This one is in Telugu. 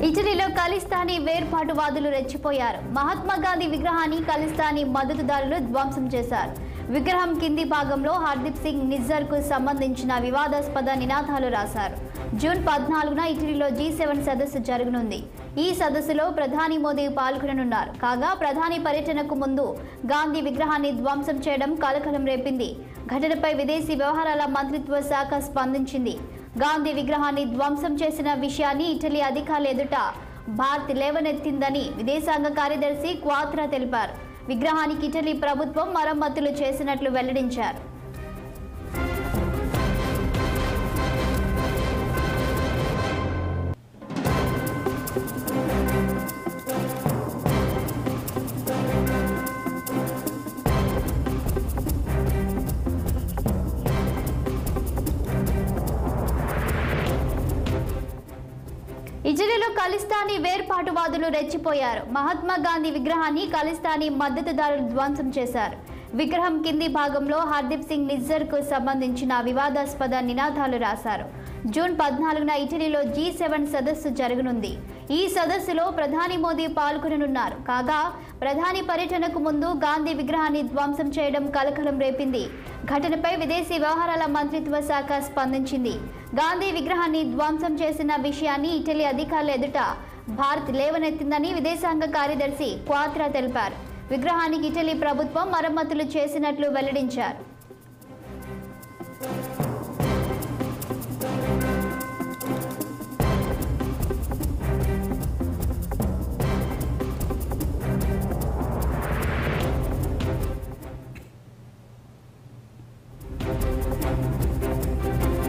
ఇటలీలో ఖలిస్తానీ వేర్పాటువాదులు రెచ్చిపోయారు. మహాత్మా గాంధీ విగ్రహాన్ని ఖలిస్తానీ మద్దతుదారులు ధ్వంసం చేశారు. విగ్రహం కింది భాగంలో హర్దీప్ సింగ్ నిజ్జర్ కు సంబంధించిన వివాదాస్పద నినాదాలు రాశారు. జూన్ 14న ఇటలీలో G7 సదస్సు జరగనుంది. ఈ సదస్సులో ప్రధాని మోదీ పాల్గొననున్నారు. కాగా ప్రధాని పర్యటనకు ముందు గాంధీ విగ్రహాన్ని ధ్వంసం చేయడం కలకలం రేపింది. ఘటనపై విదేశీ వ్యవహారాల మంత్రిత్వ శాఖ స్పందించింది. గాంధీ విగ్రహాన్ని ధ్వంసం చేసిన విషయాన్ని ఇటలీ అధికారుల ఎదుట భారత్ లేవనెత్తిందని విదేశాంగ కార్యదర్శి క్వాత్రా తెలిపారు. విగ్రహానికి ఇటలీ ప్రభుత్వం మరమ్మతులు చేసినట్లు వెల్లడించారు. ఇటలీలో ఖలిస్తానీ వేర్పాటువాదులు రెచ్చిపోయారు. మహాత్మా గాంధీ విగ్రహాన్ని ఖలిస్తానీ మద్దతుదారులు ధ్వంసం చేశారు. విగ్రహం కింది భాగంలో హర్దీప్ సింగ్ నిజ్జర్ కు సంబంధించిన వివాదాస్పద నినాదాలు రాశారు. జూన్ 14న ఇటలీలో G7 సదస్సు జరగనుంది. ఈ సదస్సులో ప్రధాని మోదీ పాల్గొననున్నారు. కాగా ప్రధాని పర్యటనకు ముందు గాంధీ విగ్రహాన్ని ధ్వంసం చేయడం కలకలం రేపింది. ఘటనపై విదేశీ వ్యవహారాల మంత్రిత్వ శాఖ స్పందించింది. గాంధీ విగ్రహాన్ని ధ్వంసం చేసిన విషయాన్ని ఇటలీ అధికారుల ఎదుట భారత్ లేవనెత్తిందని విదేశాంగ కార్యదర్శి క్వాత్రా తెలిపారు. విగ్రహానికి ఇటలీ ప్రభుత్వం మరమ్మతులు చేసినట్లు వెల్లడించారు.